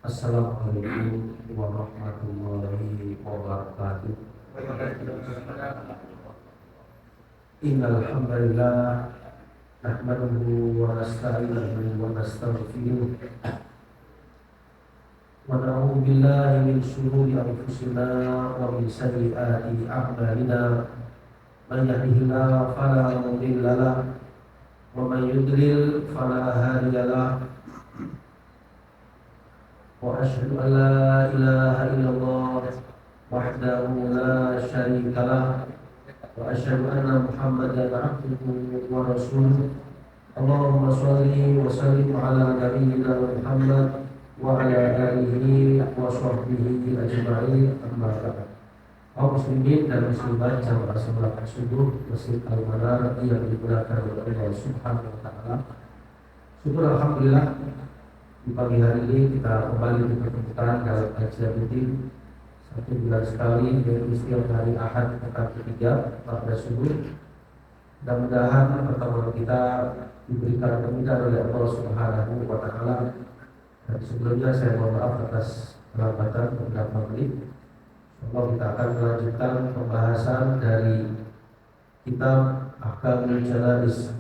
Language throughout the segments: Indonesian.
Assalamualaikum warahmatullahi wabarakatuh. Innal hamdalillah nahmaduhu wa nasta'inuhu wa nastaghfiruh wa na'udzu billahi min shururi anfusina wa min sayyiati a'malina. Man yahdihillahu fala mudilla lahu wa man yudlil fala hadiya lahu. Wa asyhadu an la ilaha illallah wahdahu la syarika lah wa asyhadu anna Muhammadan abduhu wa rasuluh. Allahumma shalli wa sallim ala nabiyyina Muhammad wa ala alihi wa sahbihi ajma'in, amma ba'd. Kaum muslimin dan muslimat jamaah salat subuh Masjid Al-Manar yang digunakan oleh Allah Subhanahu wa taala. Syukur alhamdulillah, di pagi hari ini kita kembali dipertemukan dalam kajian rutin 1 bulan sekali, yaitu setiap hari Ahad pekan ketiga pada subuh. Mudah-mudahan pertemuan kita diberikan kemudahan oleh Allah Subhanahu wa taala. Dan sebelumnya saya mohon maaf atas kelambatan beberapa menit. Insyaallah kita akan melanjutkan pembahasan dari kitab Ahkamul Janaiz,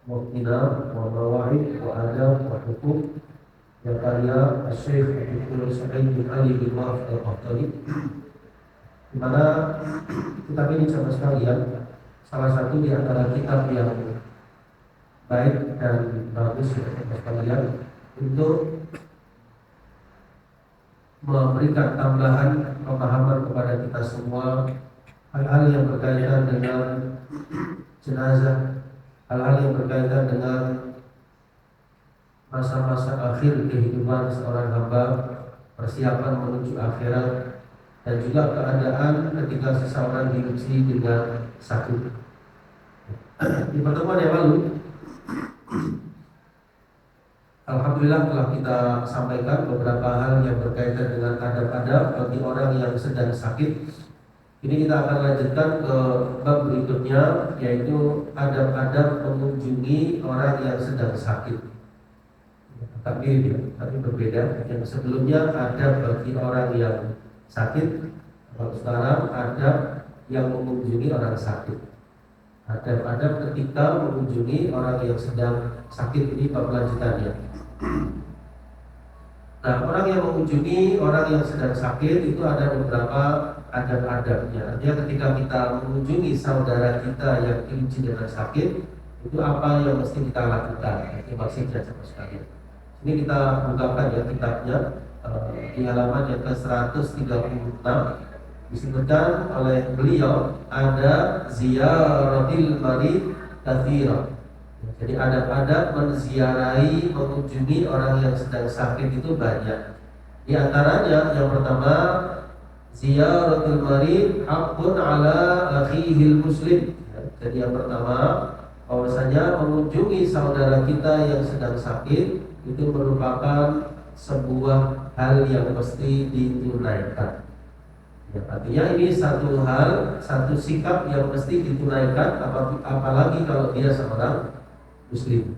Muqtina wa Mawa'id wa Adab wa Hukum, yang karya Syekh Abdul Sa'id bin Ali bin Wahab Al-Qahtani. Di mana kitab ini sama sekalian salah satu di antara kitab yang baik dan bagus untuk sekalian untuk memberikan tambahan pemahaman kepada kita semua hal-hal yang berkaitan dengan jenazah, hal-hal yang berkaitan dengan masa-masa akhir kehidupan seorang hamba, persiapan menuju akhirat, dan juga keadaan ketika seseorang diuji dengan sakit. Di pertemuan yang lalu, alhamdulillah telah kita sampaikan beberapa hal yang berkaitan dengan adab-adab bagi orang yang sedang sakit. Ini kita akan lanjutkan ke bab berikutnya, yaitu adab-adab mengunjungi orang yang sedang sakit. Tapi berbeda. Yang sebelumnya adab bagi orang yang sakit, kalau sekarang adab yang mengunjungi orang sakit. Adab-adab ketika mengunjungi orang yang sedang sakit, ini bab lanjutannya. Nah, orang yang mengunjungi orang yang sedang sakit itu ada beberapa adab-adabnya. Artinya ketika kita mengunjungi saudara kita yang diuji dengan sakit, itu apa yang mesti kita lakukan? Ini maksudnya sama sekali. Ini kita bukakan ya kitabnya, di halaman yang ke-136 disebutkan oleh beliau ada ziyaratil marid katsira. Jadi adab-adab menziarahi, mengunjungi orang yang sedang sakit itu banyak. Di antaranya yang pertama, ziyaratul marid haqqun ala akhihil muslim. Jadi yang pertama, bahwasanya mengunjungi saudara kita yang sedang sakit itu merupakan sebuah hal yang mesti ditunaikan. Ya, artinya ini satu hal, satu sikap yang mesti ditunaikan, apalagi kalau dia seorang muslim.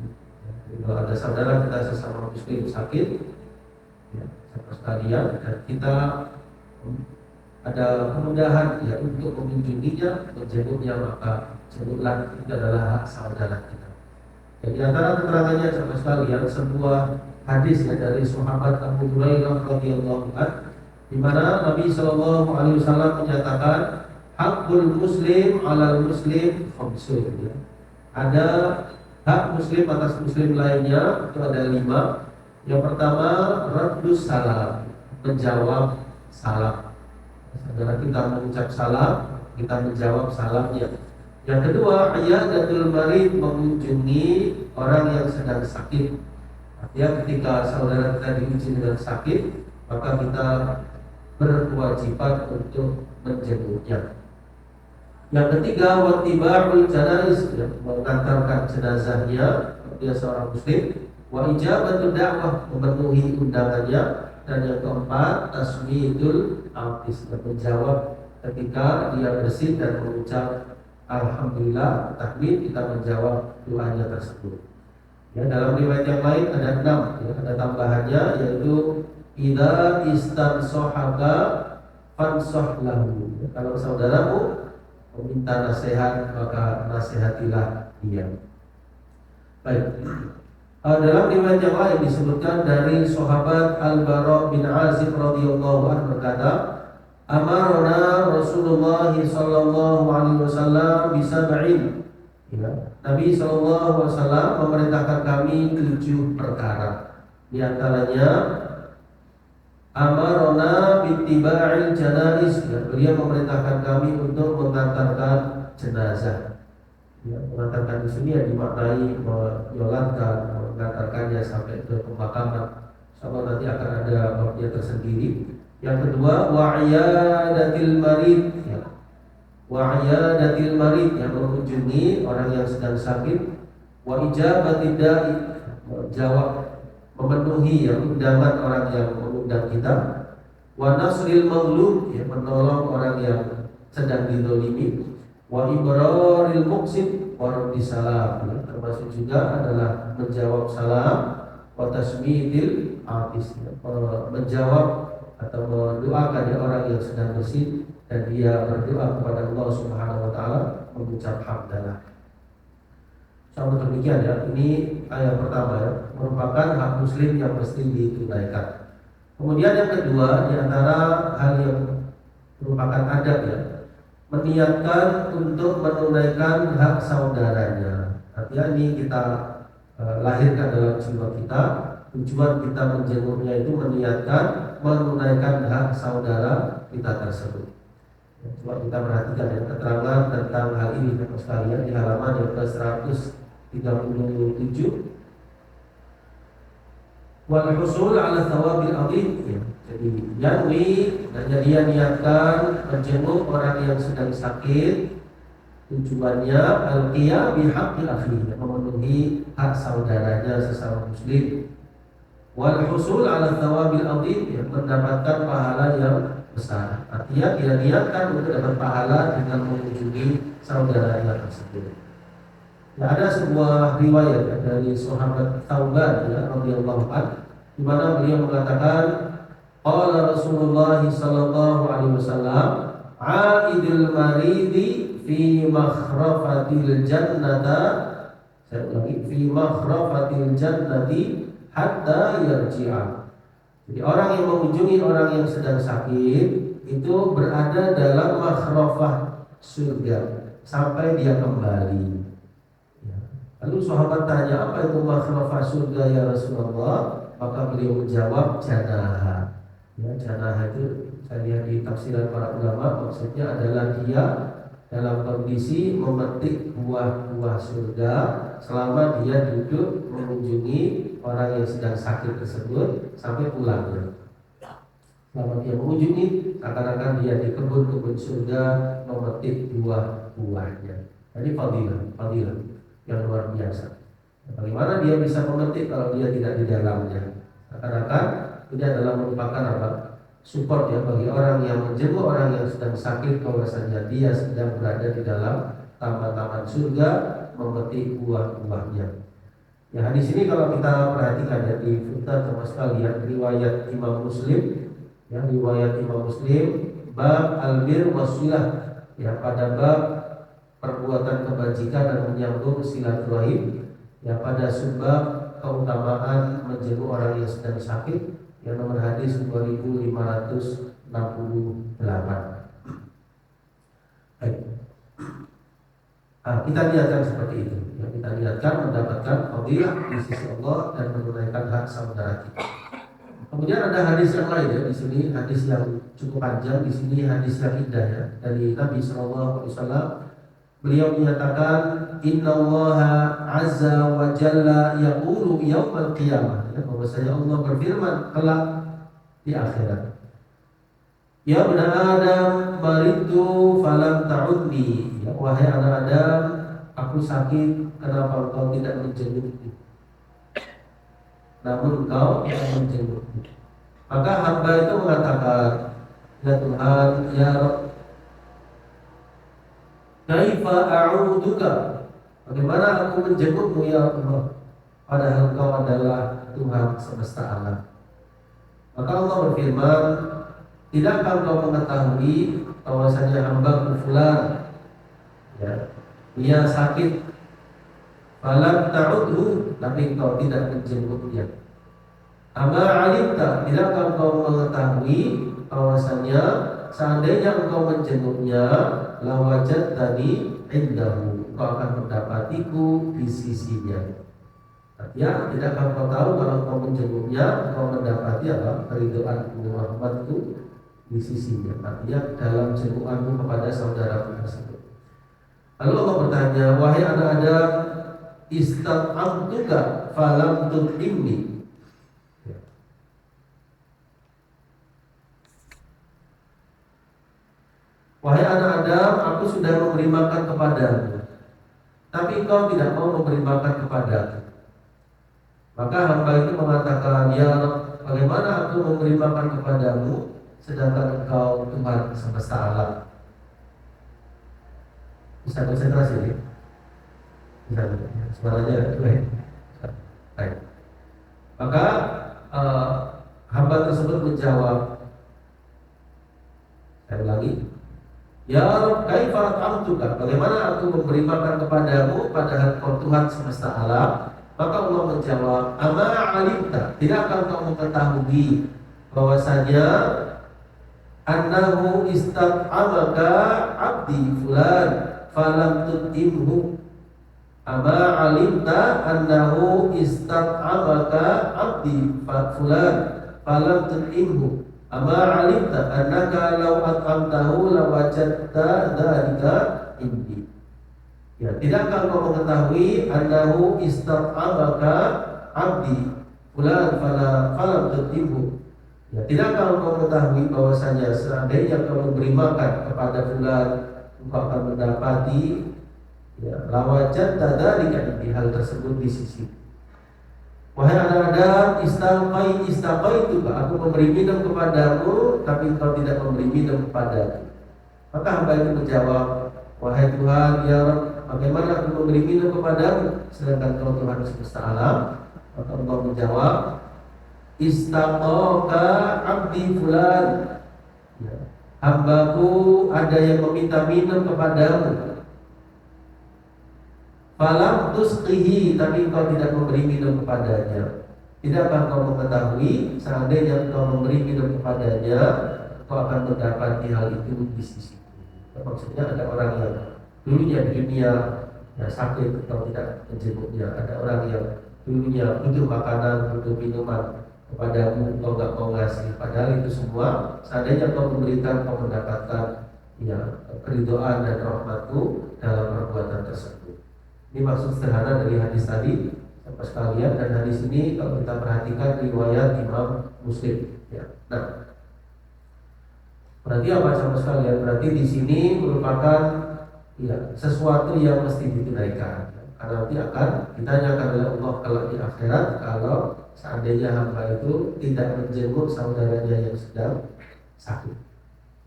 Jadi kalau ada saudara kita sesama muslim sakit, ya, sama sekalian, dan kita ada kemudahan ya untuk mengunjunginya, menjenguknya, maka jenguklah, itu adalah hak saudara kita. Jadi antara keterangannya sama sekalian sebuah hadis dari sahabat Abu Hurairah radhiyallahu anhu, di mana Nabi sallallahu alaihi wasallam menyatakan hakul muslim 'alal muslim khamsun. Ada hak muslim atas muslim lainnya, itu ada 5. Yang pertama, raddus salam, menjawab salam. Saudara kita mengucap salam, kita menjawab salamnya. Yang kedua, iyadatul marid, mengunjungi orang yang sedang sakit. Artinya ketika saudara kita diuji dengan sakit, maka kita berkewajiban untuk menjenguknya. Yang ketiga, wattiba'ul janaiz, mengantarkan jenazahnya, dia seorang muslim. Wa ijabatul da'wah, memenuhi undangannya. Dan yang keempat, tasmidul abis, menjawab ketika dia bersin dan mengucap alhamdulillah, takbir, kita menjawab doanya tersebut. Ya, dalam riwayat yang lain ada 6, ya, ada tambahannya yaitu idza istansohaka fansah lahu. Ya, kalau saudaramu meminta nasihat maka nasihatilah dia. Baik. Dalam riwayat yang lain disebutkan dari sahabat Al-Bara bin Azib radhiyallahu anhu berkata, amarna Rasulullah sallallahu alaihi wasallam bisab'in. Ya, Nabi sallallahu alaihi wasallam memerintahkan kami 7 perkara. Di antaranya amarona bittiba'il janaiz. Ya, beliau memerintahkan kami untuk mengantarkan jenazah. Ya, mengantarkan di sini ya dimaknai menyolatkan, mengantarkannya sampai ke pemakaman. Sama nanti akan ada babnya tersendiri. Yang kedua, wa'iyadatil marid, ya. Wa'iyadatil marid, yang mengunjungi orang yang sedang sakit. Wa ijabatid da'i, menjawab, memenuhi ya undangan orang yang mengundang kita. Wa nasril maghlub, ya, menolong orang yang sedang dizalimi. Wa ibraril muqsid wa raddis salam, ya, termasuk juga adalah menjawab salam. Wa tasmidil atis, ya, menjawab atau mendoakan ya orang yang sedang bersin dan dia berdoa kepada Allah Subhanahu wa taala mengucap hamdalah. Sama demikian ya, ini ayat pertama ya, merupakan hak muslim yang mesti ditunaikan. Kemudian yang kedua, di antara hal yang merupakan adab ya, meniatkan untuk menunaikan hak saudaranya. Artinya ini kita lahirkan dalam jiwa kita. Tujuan kita menjenguknya itu meniatkan menunaikan hak saudara kita tersebut. Coba kita perhatikan ya, keterangan tentang hal ini Bapak sekalian di halaman yang ke-137. Wal husul ala thawabil adhim, ya. Jadi yanwi, dan dia niatkan menjenguk orang yang sedang sakit. Tujuannya al-qiyam bihaqqi akhihi, memenuhi hak saudaranya sesama muslim. Wal husul ala thawabil adhim, ya, mendapatkan pahala yang besar. Artinya dia niatkan untuk dapat pahala dengan mengunjungi saudaranya tersebut. Ya, ada sebuah riwayat ya, dari sahabat Thauban ya, radhiyallahu anhu, di mana beliau mengatakan, qala Rasulullah sallallahu alaihi wasallam, aidil maridi fi makhrafatil jannata, saya ulangi, fi makhrafatil jannati hatta yarji'a. Jadi orang yang mengunjungi orang yang sedang sakit itu berada dalam makhrafah surga sampai dia kembali. Ya. Lalu sahabat tanya, apa itu makhrafah surga ya Rasulullah? Maka beliau menjawab, janaha. Ya, janaha itu saya lihat di tafsiran para ulama, maksudnya adalah dia dalam kondisi memetik buah-buah surga selama dia duduk mengunjungi orang yang sedang sakit tersebut sampai pulangnya. Selama dia mengunjungi, akan dia di kebun-kebun surga memetik buah-buahnya. Jadi fadilah yang luar biasa. Bagaimana dia bisa memetik kalau dia tidak di dalamnya? Akan ini adalah merupakan apa? Support ya bagi orang yang menjenguk orang yang sedang sakit, bahwasanya dia sedang berada di dalam taman-taman surga memetik buah-buahnya. Ya, hadis ini kalau kita perhatikan ya di filter sama sekalian riwayat Imam Muslim, ya riwayat Imam Muslim bab albir wasilah, ya pada bab perbuatan kebajikan dan menyambung silaturahim, ya pada subbab keutamaan menjenguk orang yang sedang sakit, yang nomor hadis 2568. Baik. Kita niatkan seperti itu. Ya, kita niatkan mendapatkan fadilah di sisi Allah dan menunaikan hak saudara kita. Kemudian ada hadis yang lain ya di sini, hadis yang cukup panjang di sini, hadis yang indah ya dari Nabi Shallallahu Alaihi Wasallam. Beliau menyatakan, Inna Allah Azza wa Jalla yaqulu yaumal qiyamah, ya, bahwasanya Allah berfirman kelak di akhirat. Ya bani Adam maritu falam ta'udni, ya, wahai anak Adam, aku sakit, kenapa engkau tidak menjengukku? Namun engkau yang menjengukku. Maka hamba itu mengatakan, ya Tuhan, ya Rabb, kaifa a'uduka? Bagaimana aku menjengukmu ya Allah? padahal engkau adalah Tuhan semesta alam. Maka Allah berfirman, tidakkah engkau mengetahui bahwasanya hamba fulan, ya, dia sakit, falam ta'udhu, tapi engkau tidak menjenguknya. Ama alimta, tidakkah engkau mengetahui bahwasanya seandainya engkau menjenguknya, lawajat tadi indahu, engkau akan mendapatiku di sisinya. Ya, tidakkah engkau tahu kalau engkau menjenguknya, engkau mendapati apa? Keridhaan Muhammad itu di sisinya. Artinya dalam jengukanmu kepada saudaraku tersebut. Lalu Allah bertanya, wahai anak Adam, istat'amtuka falam tut'imni. Wahai anak Adam, aku sudah memberi makan kepadamu, tapi engkau tidak mau memberi makan kepadaku. Maka hamba itu mengatakan, ya Rabb, bagaimana aku memberi makan kepadamu sedangkan engkau Tuhan semesta alam. Bisa konsentrasi ya? Bisa, suaranya baik. Baik. Maka hamba tersebut menjawab, saya ulangi, ya Rabb, kaifa at'amtuka, bagaimana aku memberi makan kepadamu padahal engkau Tuhan semesta alam. Maka Allah menjawab, ama alimta, tidakkah engkau mengetahui bahwasanya annahu istat'amaka abdi fulan falam tut'imhu. Ama alimta annahu istat'amaka abdi fulan falam tut'imhu. Ama alimta annaka law at'amtahu lawajadta dzalika indi. Ya, tidakkah engkau mengetahui annahu istat'amaka abdi fulan falam tut'imhu. Ya, tidakkah engkau mengetahui bahwasanya seandainya engkau memberi makan kepada fulan, engkau akan mendapati, ya, lawajadta dzalika indi, hal tersebut di sisi. Wahai anak Adam, istaqaituka, aku memberi minum kepadamu, tapi engkau tidak memberi minum kepadaku. Maka hamba itu menjawab, wahai Tuhan, ya Rabb, bagaimana aku memberi minum kepadamu sedangkan kau Tuhan semesta alam? Maka Allah menjawab, istaqaka abdi fulan, ya, hambaku ada yang meminta minum kepadamu. Falam tusqihi, tapi engkau tidak memberi minum kepadanya. Tidakkah engkau mengetahui seandainya engkau memberi minum kepadanya, engkau akan mendapati hal itu di sisi. Maksudnya ada orang yang dulunya di dunia ya, sakit atau tidak menjenguknya. Ada orang yang dulunya butuh makanan, butuh minuman kepadamu, engkau nggak mau ngasih. Padahal itu semua seandainya engkau memberikan, engkau mendapatkan ya keridhaan dan rahmatku dalam perbuatan tersebut. Ini maksud sederhana dari hadis tadi, Bapak sekalian, dan hadis ini kalau kita perhatikan riwayat Imam Muslim. Ya. Nah, berarti apa Bapak sekalian? Berarti di sini merupakan ya sesuatu yang mesti ditunaikan. Karena nanti akan ditanyakan oleh Allah kalau di akhirat, kalau seandainya hamba itu tidak menjenguk saudaranya yang sedang sakit.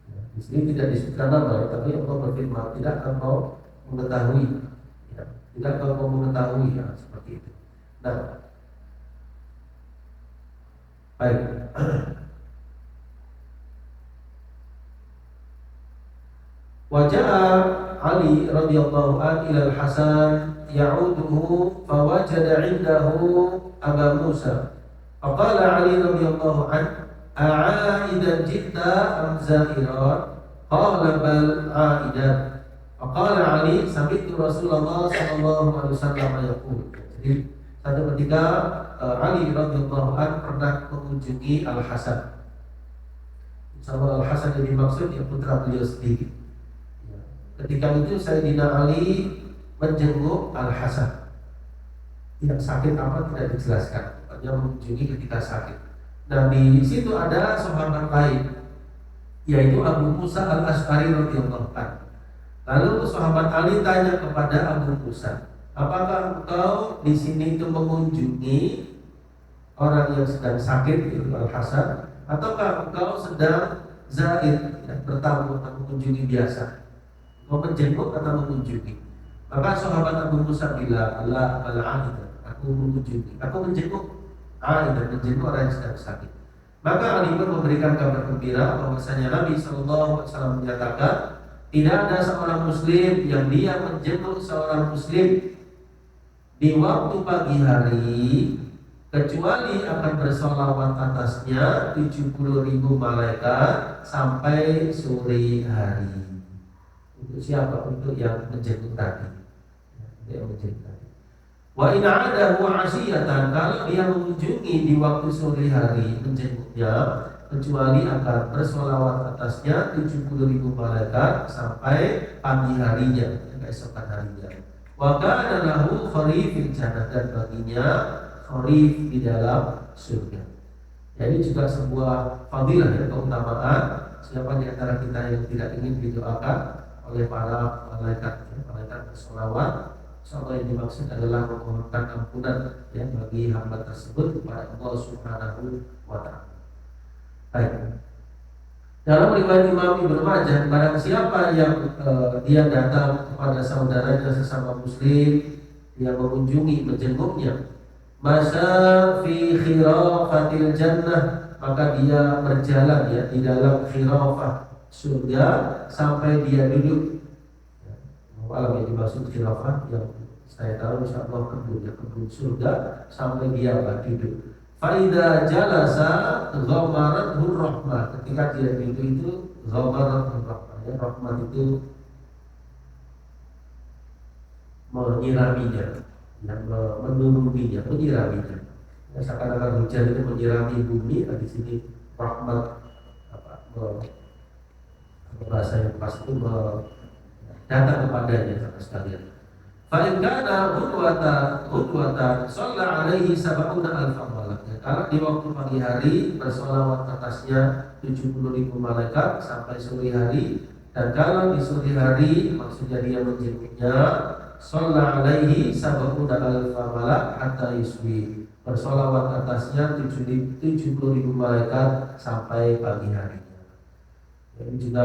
Ya, di sini tidak disebutkan nama, tapi Allah berfirman, tidak akan mau mengetahui. Tidak kau mengetahui ya, seperti itu. Nah, baik. Wajah Ali radhiyallahu an ila al-Hasan ya'uduhu fawajada 'indahu Aba Musa. Faqala Ali radhiyallahu an, a'aidan jitta am za'iran? Qala bal 'aidan. Faqala Ali sami'tu Rasulullah sallallahu alaihi wasallam yaqul. Jadi satu ketika Ali radhiyallahu an pernah mengunjungi Al Hasan. Sama Al Hasan yang dimaksud ya putra beliau sendiri. Ya. Ketika itu Sayyidina Ali menjenguk Al Hasan. Tidak sakit apa tidak dijelaskan. Hanya mengunjungi ketika sakit. Nah di situ ada sahabat lain, yaitu Abu Musa Al Asy'ari radhiyallahu an. Lalu sahabat Ali tanya kepada Abu Musa, apakah engkau di sini itu mengunjungi orang yang sedang sakit, yaitu Al Hasan, ataukah engkau sedang zaid, ya, bertamu atau mengunjungi biasa? Mau menjenguk atau mengunjungi? Maka sahabat Abu Musa bilang, Allah al-'aidan, aku mengunjungi, aku menjenguk menjenguk orang yang sedang sakit. Maka Ali pun memberikan kabar gembira bahwasanya Nabi Shallallahu Alaihi Wasallam menyatakan tidak ada seorang Muslim yang dia menjenguk seorang Muslim di waktu pagi hari kecuali akan bersolawat atasnya 70.000 malaikat sampai sore hari. Untuk siapa? Untuk yang menjenguk tadi. Yang menjenguk tadi. Wa in adahu asiyatan, kalau dia mengunjungi di waktu sore hari menjenguknya, kecuali akan bersolawat atasnya 70.000 malaikat sampai pagi harinya, keesokan harinya. Wa kana lahu kharifil jannah, dan baginya kharif di dalam surga. Jadi juga sebuah fadilah ya, keutamaan. Siapa di antara kita yang tidak ingin didoakan oleh para malaikat, malaikat bersolawat, insya yang dimaksud adalah memohonkan ampunan ya bagi hamba tersebut kepada Allah Subhanahu wa Ta'ala. Baik. Dalam riwayat Imam Ibnu Majah, barang siapa yang dia datang kepada saudaranya sesama Muslim, dia mengunjungi, menjenguknya, masa fi khirafatil jannah, maka dia berjalan ya di dalam khirafah surga sampai dia duduk. Alam yang dimaksud khilafah yang saya tahu insyaallah kebun surga sampai dia duduk. Faida jalasa ghamarathu rahmah, ketika dia duduk itu ghamarathu rahmah, ya, rahmah itu menyiraminya, yang menuruниnya, menyiraminya. Ya, seakan-akan hujan itu menyirami bumi, di sini rahmat bahasa yang pas itu datang kepadanya sama sekalian. Fa'in kana hudwatan shalla alaihi sab'una alfa malak. Kalau di waktu pagi hari bersolawat atasnya 70.000 malaikat sampai sore hari, dan kalau di sore hari maksudnya dia menjenguknya, shalla alaihi sab'una alfa malak hatta yusbi. Bersolawat atasnya 70.000 malaikat sampai pagi harinya. Ini juga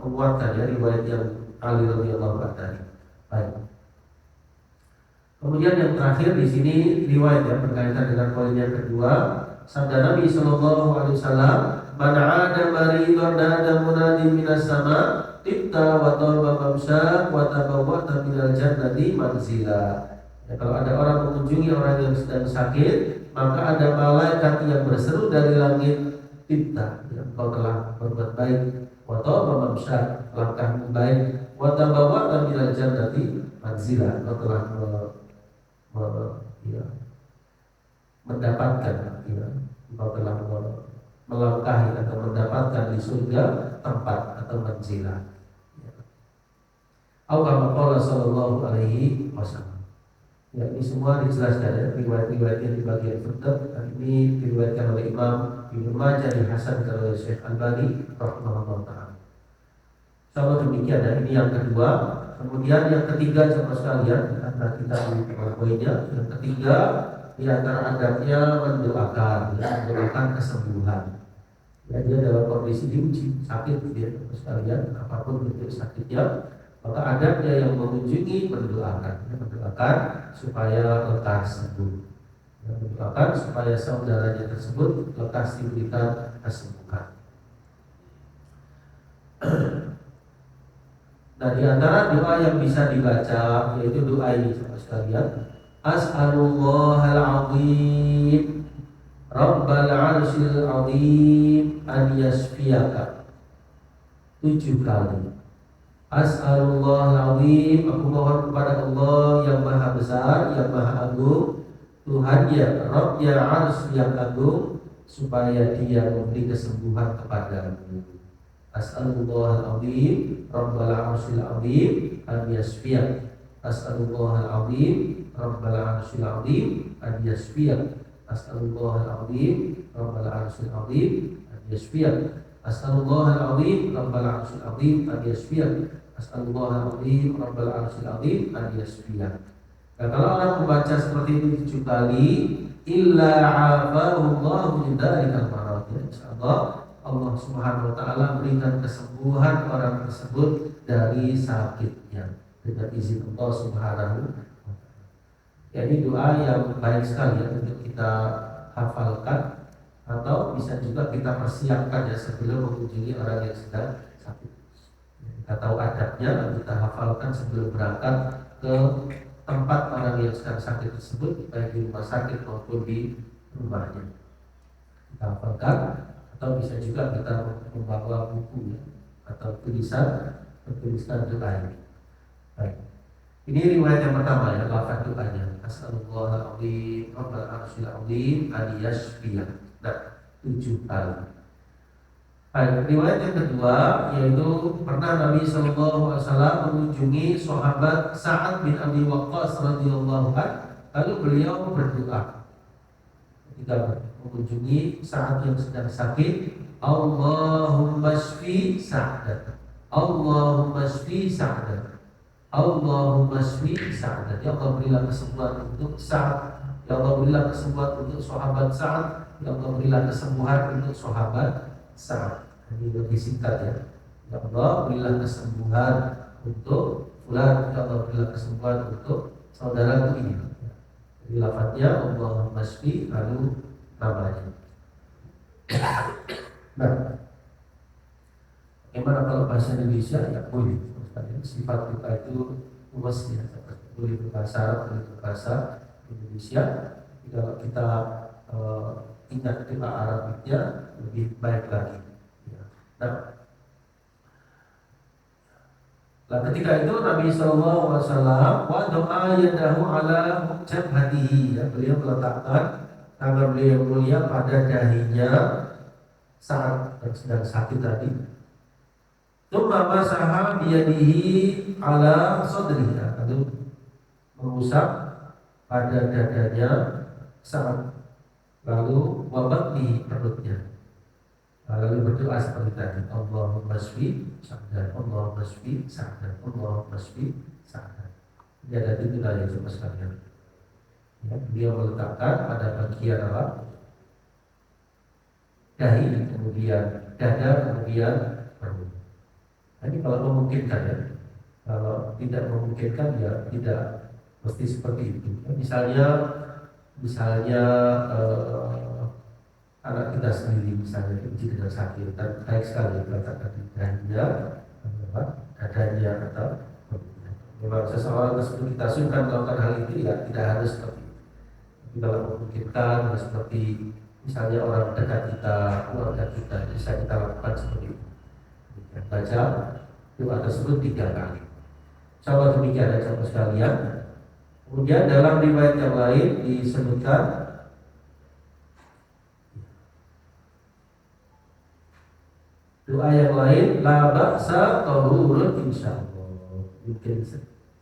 menguatkan ya riwayat yang Ali radhiyallahu anhu. Baik. Kemudian yang terakhir di sini riwayat yang berkaitan dengan poin yang kedua, sabda Nabi sallallahu alaihi wasallam, "Man 'ada maridan nada munadi minas sama, tibta wa tawba mamsa wa tabawwa'ta minal jannati manzila." Ya, kalau ada orang mengunjungi orang yang sedang sakit, maka ada malaikat yang berseru dari langit, "Tibta, ya, engkau telah berbuat baik, wa tawba mamsa, langkahmu baik, wa tabawwa'ta minal jannati manzila, engkau telah mendapatkan engkau telah melangkahi atau mendapatkan di surga tempat atau manzilah." Kama qala sallallahu alaihi wasallam. Ya, ini semua dijelaskan ya, riwayat-riwayat yang di bagian footnote. Ini diriwayatkan oleh Imam Ibnu Majah, dihasankan oleh Syekh Albani rahimahullah taala. Sama demikian ya, ini yang kedua. Kemudian yang ketiga sama sekalian, karena kita di poinnya, yang ketiga di antara adabnya mendoakan, ya, mendoakan kesembuhan. Ya, dia dalam kondisi diuji sakit, dia sama sekalian, apapun bentuk sakitnya, maka adabnya yang mengunjungi mendoakan, ya, mendoakan supaya lekas sembuh, ya, mendoakan supaya saudaranya tersebut lekas diberikan kesembuhan. Nah, di antara doa yang bisa dibaca yaitu doa ini sama sekalian, As'alullahal azim Rabbal arsyil azim an yasfiyaka, 7 kali. As'alullahal azim, aku mohon kepada Allah yang maha besar, yang maha agung, Tuhannya, Rabbnya arsy yang agung, supaya dia memberi kesembuhan kepadamu. As'alullahal azim Rabbal arsyil azim an yasfiyak. As'alullahal azim Rabbal arsyil azim an yasfiyak. As'alullahal azim Rabbal arsyil azim an yasfiyak. As'alullahal azim Rabbal arsyil azim an yasfiyak. As'alullahal azim Rabbal arsyil azim an yasfiyak. Nah, kalau orang membaca seperti itu 7 kali, illa afahullahu min dalikal marad, insyaallah Allah Subhanahu wa taala berikan kesembuhan orang tersebut dari sakitnya dengan izin Allah Subhanahu wa taala. Ya, ini doa yang baik sekali ya untuk kita hafalkan atau bisa juga kita persiapkan ya sebelum mengunjungi orang yang sedang sakit. Kita tahu adabnya, kita hafalkan sebelum berangkat ke tempat orang yang sedang sakit tersebut, baik di rumah sakit maupun di rumahnya. Kita hafalkan atau bisa juga kita membawa buku ya, atau tulisan bertuliskan doa ini. Baik. Ini riwayat yang pertama ya, lafaz doanya. Asallallahu Rabbal Arsyil Azim an yashfiyah. Nah, 7 kali. Baik, riwayat yang kedua yaitu pernah Nabi Shallallahu Alaihi Wasallam mengunjungi sahabat Sa'ad bin Abi Waqqas radhiyallahu anhu, lalu beliau berdoa ketika mengunjungi Sa'ad yang sedang sakit, Allahumma shfi Sa'ad, Allahumma shfi Sa'ad, Allahumma shfi Sa'ad. Ya Allah, berilah kesembuhan untuk Sa'ad. Ya Allah, berilah kesembuhan untuk sahabat Sa'ad. Ya Allah, berilah kesembuhan untuk sahabat Sa'ad. Ini lebih singkat ya. Ya Allah, berilah kesembuhan untuk fulan. Ya Allah, berilah kesembuhan untuk saudaraku ini. Jadi lafadznya Allahumma shfi lalu namanya. Nah, bagaimana kalau bahasa Indonesia? Ya boleh. Sifat kita itu luas ya, boleh berbahasa Arab, boleh berbahasa Indonesia. Kalau kita ingat doa Arabnya lebih baik lagi. Nah, ketika itu Nabi Sallallahu Alaihi Wasallam wa doa yadahu ala jabhatihi, ya, beliau meletakkan tangan beliau yang mulia pada dahinya saat sedang sakit tadi. Tsumma masaha biyadihi ala sadrihi, lalu mengusap pada dadanya saat, lalu wabak di perutnya. Lalu berdoa seperti tadi, Allahumma shfi Sa'dan, Allahumma shfi Sa'dan, Allahumma shfi Sa'dan. Jadi ada 7 kali coba sekalian. Ya, beliau meletakkan pada bagian apa? Dahi, kemudian dada, kemudian perut. Ini kalau memungkinkan ya. Kalau tidak memungkinkan ya tidak mesti seperti itu. Misalnya anak kita sendiri misalnya diuji dengan sakit dan baik sekali meletakkan dahinya, dadanya atau memang seseorang tersebut kita sungkan melakukan hal itu ya tidak harus seperti itu. Tapi kalau memungkinkan seperti misalnya orang dekat kita, keluarga kita, bisa kita lakukan seperti itu. Baca doa tersebut 3 kali. Coba demikian ya sahabat sekalian. Kemudian dalam riwayat yang lain disebutkan doa yang lain, la ba'sa tahurun insyaallah. Mungkin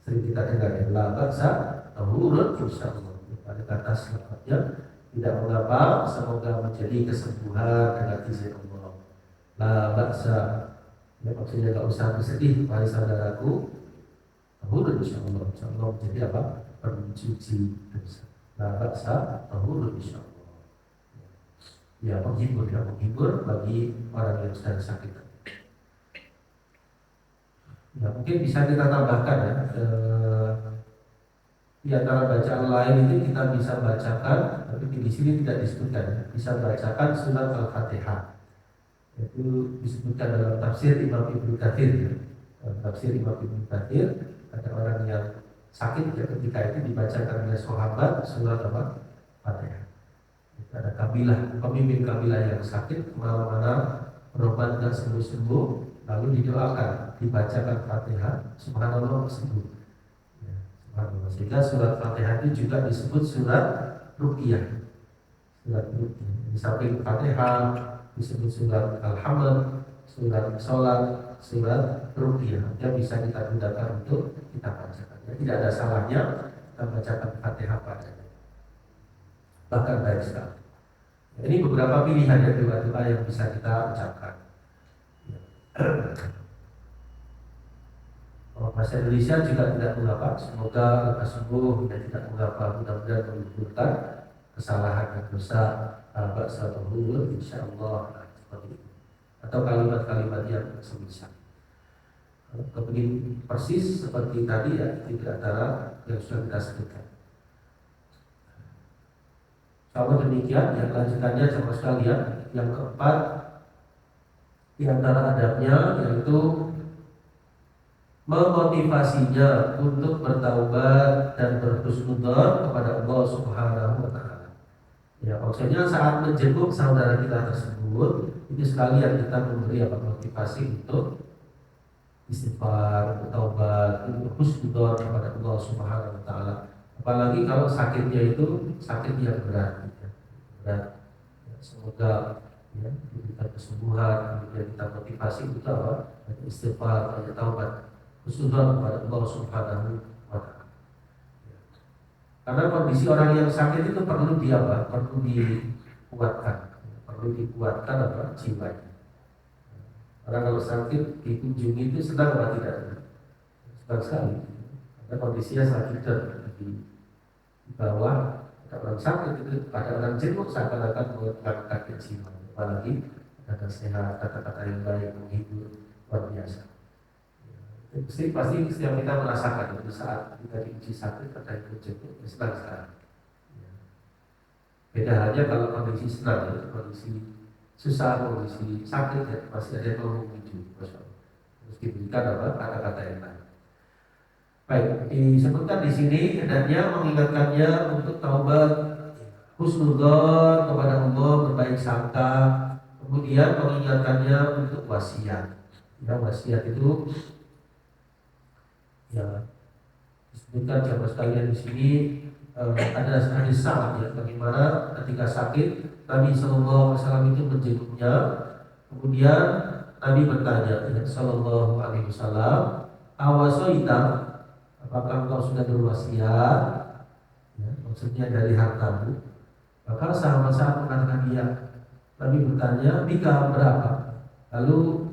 sering kita dengar ya, la ba'sa tahurun insyaallah. Pada kata selanjutnya, tidak mengapa, semoga menjadi kesembuhan dengan izin Allah. La ba'sa, ya maksudnya tidak usah bersedih, wahai saudaraku. Tahurun insyaallah, insyaallah menjadi apa? Pencuci dosa. La ba'sa tahurun insyaallah. Ya menghibur bagi orang yang sedang sakit. Ya mungkin bisa kita tambahkan ya, di antara bacaan lain itu kita bisa bacakan, tapi di sini tidak disebutkan ya. Bisa bacakan surat Al-Fatihah. Itu disebutkan dalam tafsir Imam Ibnu Katsir ya. Dalam tafsir Imam Ibnu Katsir ada orang yang sakit ya, ketika itu dibacakan oleh sahabat surat apa? Fatihah. Ada kabilah, pemimpin kabilah yang sakit kemana-mana berobat dan sembuh-sembuh, lalu didoakan, dibacakan Fatihah, subhanallah sembuh. Ya, subhanallah. Sehingga surat Fatihah itu juga disebut surat Ruqyah. Surat Ruqyah. Di samping Fatihah disebut surat Al-Hamd, surat Sholat, surat Ruqyah. Yang bisa kita gunakan untuk kita bacakan. Ya, tidak ada salahnya kita bacakan Fatihah padanya. Bahkan baik sekali. Ini beberapa pilihan ya doa-doa yang bisa kita ucapkan. Bahasa Indonesia juga tidak mengapa, semoga lekas sembuh dan tidak mengapa, mudah-mudahan mengumpulkan kesalahan dan dosa satu hulu, insyaallah seperti itu. Atau kalimat-kalimat yang semisal. Kepingin persis seperti tadi ya, di antara yang sudah kita sebutkan. Sama demikian, yang lanjutannya sama sekalian, yang keempat di antara adabnya yaitu memotivasinya untuk bertaubat dan berhusnudzon kepada Allah Subhanahu wa taala. Ya, maksudnya saat menjenguk saudara kita tersebut, itu sekalian kita memberi motivasi untuk istighfar, bertaubat, untuk husnudzon kepada Allah Subhanahu wa taala. Apalagi kalau sakitnya itu sakit yang berat, ya. Berat. Ya, semoga ya diberikan kesembuhan, kemudian kita motivasi untuk apa? Istighfar, bertaubat, husnudzon kepada Allah Subhanahu wa taala. Ya. Karena kondisi orang yang sakit itu perlu perlu dikuatkan, perlu dikuatkan jiwanya. Orang kalau sakit dikunjungi itu senang atau tidak? Senang sekali. Karena kondisinya sakit di bawah. Ada orang sakit itu, ada orang jenguk seakan-akan mengangkat jiwa. Apalagi kata sehat, kata-kata yang baik, menghibur, luar biasa. Pasti setiap kita merasakan itu saat kita diuji sakit, ada yang jenguk, senang sekali. Beda halnya kalau kondisi senang, kondisi susah, kondisi sakit, ya pasti ada yang ngomong gitu, terus diberikan kata-kata yang baik. Baik, disebutkan di sini hendaknya mengingatkannya untuk taubat, husnudzon kepada Allah, berbaik sangka, kemudian mengingatkannya untuk wasiat. Ya, wasiat itu ya disebutkan jamaah sekalian di sini. Ada hadis sahih ya, bagaimana ketika sakit Nabi Sallallahu Alaihi Wasallam itu menjenguknya, kemudian Nabi bertanya, ya, Sallallahu Alaihi Wasallam, awasoita, apakah engkau sudah berwasiat? Ya, maksudnya dari hartamu. Maka sahabat-sahabat mengatakan iya. Nabi bertanya, bika berapa? Lalu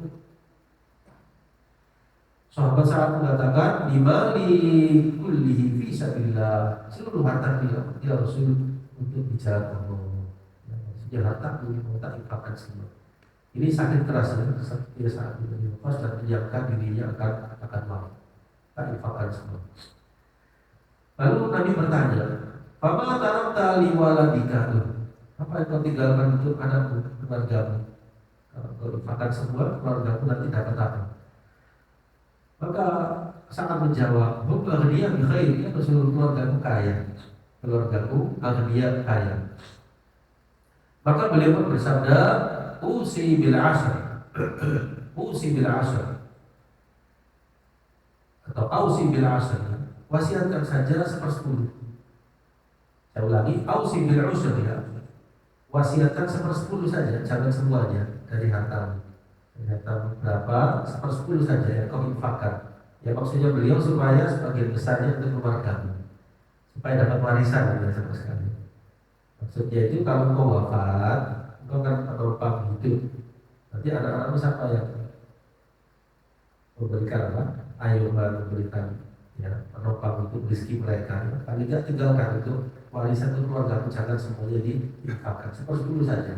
sahabat-sahabat mengatakan, dimali kullihi fi sabilillah, seluruh harta beliau ya Rasul untuk bicara Allah. Ya, maksudnya harta beliau mau tak infakkan semua. Ini sakit keras ya, dia saat itu lepas dan menyiapkan dirinya akan mati. Tak infakkan semua. Lalu Nabi bertanya, "Fama tarakta li waladika?" Apa yang kau tinggalkan untuk anakmu, keluargamu? Kalau infakkan semua, keluargamu nanti dapat apa? Maka saat menjawab, hum aghniya bi khair, ya seluruh keluargaku kaya. Keluargaku aghniya kaya. Maka beliau pun bersabda, usi bil asr. Usi bil asr. Atau ausi bil asr. Wasiatkan saja 1/10. Saya ulangi, ausi bil asr ya. Wasiatkan 1/10 saja, jangan semuanya dari hartamu. Harta berapa? 1/10 saja yang kau infakkan. Ya maksudnya beliau supaya sebagian besarnya untuk keluargamu, supaya dapat warisan ya sama sekali. Maksudnya itu kalau kau wafat, kau kan menopang hidup. Nanti anak-anakmu siapa yang memberikan apa? Ayo memberikan ya menopang untuk rezeki mereka. Ya. Paling tidak tinggalkan itu warisan untuk keluargamu, jangan semuanya diinfakkan. 1/10 saja.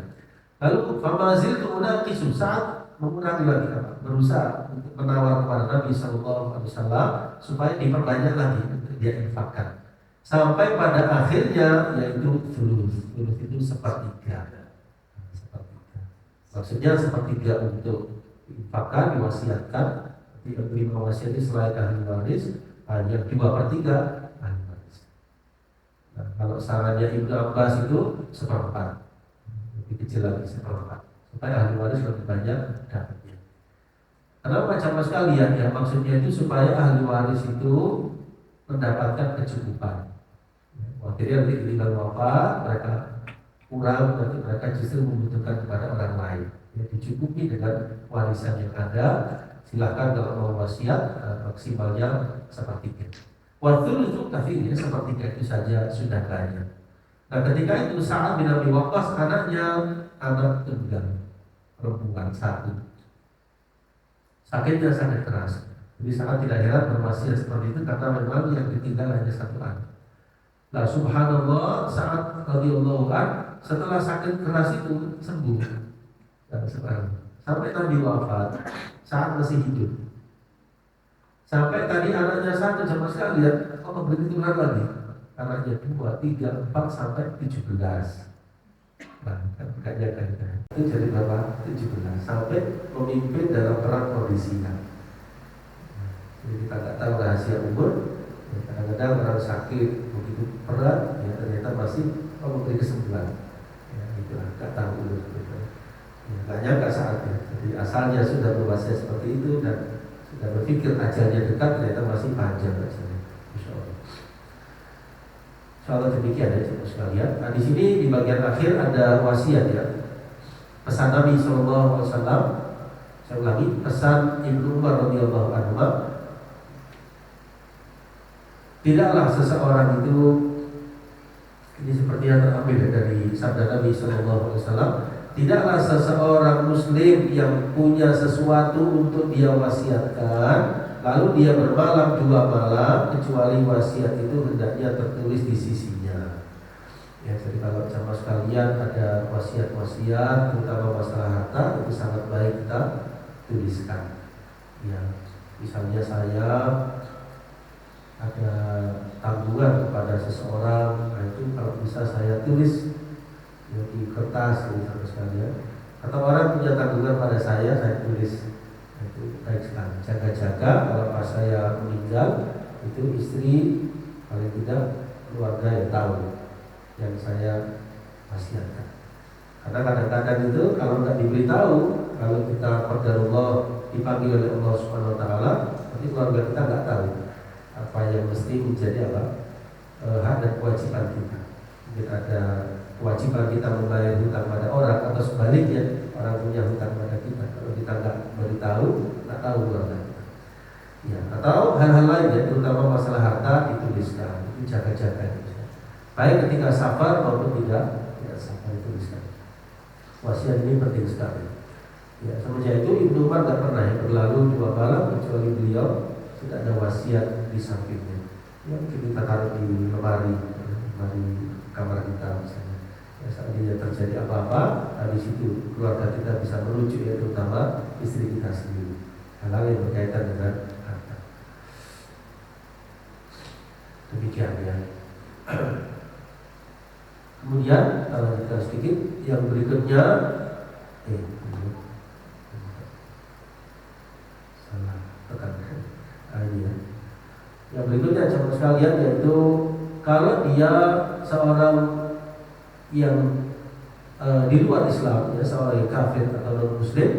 Lalu famazil kemudian kisu saat mengurangi lagi berusaha untuk menawar kepada Nabi Sallallahu Alaihi Wasallam supaya diperbanyak lagi untuk dia infakkan sampai pada akhirnya yaitu fulus itu sepertiga. Maksudnya sepertiga untuk diinfakkan, diwasiatkan, diberi wasiat selain ahli waris, yang 2/3 ahli waris. Nah, kalau sarannya Ibnu Abbas itu 1/4, lebih kecil lagi 1/4. Supaya ahli waris lebih banyak dapatnya. Kenapa jamaah sekalian ya? Maksudnya itu supaya ahli waris itu mendapatkan kecukupan. Waktu nanti ditinggal wafat, mereka kurang, nanti mereka justru membutuhkan kepada orang lain. Ya, dicukupi dengan warisan yang ada. Silahkan kalau mau wasiat maksimalnya 1/3. Waktu itu kafirnya 1/3 itu saja sudah banyak. Nah ketika itu Sa'ad bin Abi Waqqas anaknya anak tunggal perempuan 1. Sakitnya sangat keras. Jadi sangat tidak heran berwasiat seperti itu karena memang yang ditinggal hanya 1 anak. Nah subhanallah saat radhiyallahu an setelah sakit keras itu sembuh dan sekarang sampai Nabi wafat saat masih hidup. Sampai tadi anaknya 1 jamaah sekalian, Allah beri turunan lagi. Anaknya 2, 3, 4 sampai 17. Nah, kan itu jadi berapa? 17 sampai memimpin dalam perang kondisinya. Jadi kita nggak tahu rahasia umur. Kadang-kadang orang sakit begitu berat, ya ternyata masih memberi kesembuhan. Ya, itulah nggak tahu umur gitu. Ya, nggak nyangka saatnya. Jadi asalnya sudah berwasiat seperti itu dan sudah berpikir ajalnya dekat, ternyata masih panjang ajalnya. Insya Allah. Insya Allah demikian ya saudara sekalian. Nah di sini di bagian akhir ada wasiat ya. Pesan Nabi SAW. Saya ulangi, pesan Ibnu Umar radhiyallahu anhu. Tidaklah seseorang itu, ini seperti yang terambil dari sabda Nabi SAW, tidaklah seseorang muslim yang punya sesuatu untuk dia wasiatkan, lalu dia bermalam 2 malam, kecuali wasiat itu hendaknya tertulis di sisinya. Ya, jadi kalau jamaah sekalian ada wasiat-wasiat, terutama masalah harta, itu sangat baik kita tuliskan. Ya, misalnya saya ada tanggungan kepada seseorang, nah itu kalau bisa saya tulis ya, di kertas ini sama sekalian. Atau orang punya tanggungan pada saya tulis. Nah, itu baik sekali. Jaga-jaga kalau pas saya meninggal, itu istri paling tidak keluarga yang tahu yang saya wasiatkan. Karena kadang-kadang itu kalau nggak diberitahu, kalau kita qadarullah dipanggil oleh Allah Subhanahu Wa Taala, nanti keluarga kita nggak tahu apa yang mesti menjadi hak dan kewajiban kita. Mungkin ada kewajiban kita membayar hutang pada orang, atau sebaliknya orang punya hutang pada kita. Kalau kita nggak beritahu, nggak tahu keluarga kita. Ya, atau hal-hal lain ya, terutama masalah harta dituliskan, itu jaga-jaga. Baik ketika safar maupun tidak safar dituliskan. Wasiat ini penting sekali. Ya, semenjak itu Ibnu Umar nggak pernah ya berlalu 2 malam kecuali beliau tidak ada wasiat di sampingnya. Ya, mungkin kita taruh di lemari kamar kita misalnya. Ya, seandainya terjadi apa-apa, di situ keluarga kita bisa merujuk ya, terutama istri kita sendiri. Hal-hal yang berkaitan dengan harta. Demikian ya. Kemudian kalau kita sedikit yang berikutnya, salah tekan. Yang berikutnya jemaah sekalian, yaitu kalau dia seorang yang di luar Islam, ya, seorang yang kafir atau non muslim,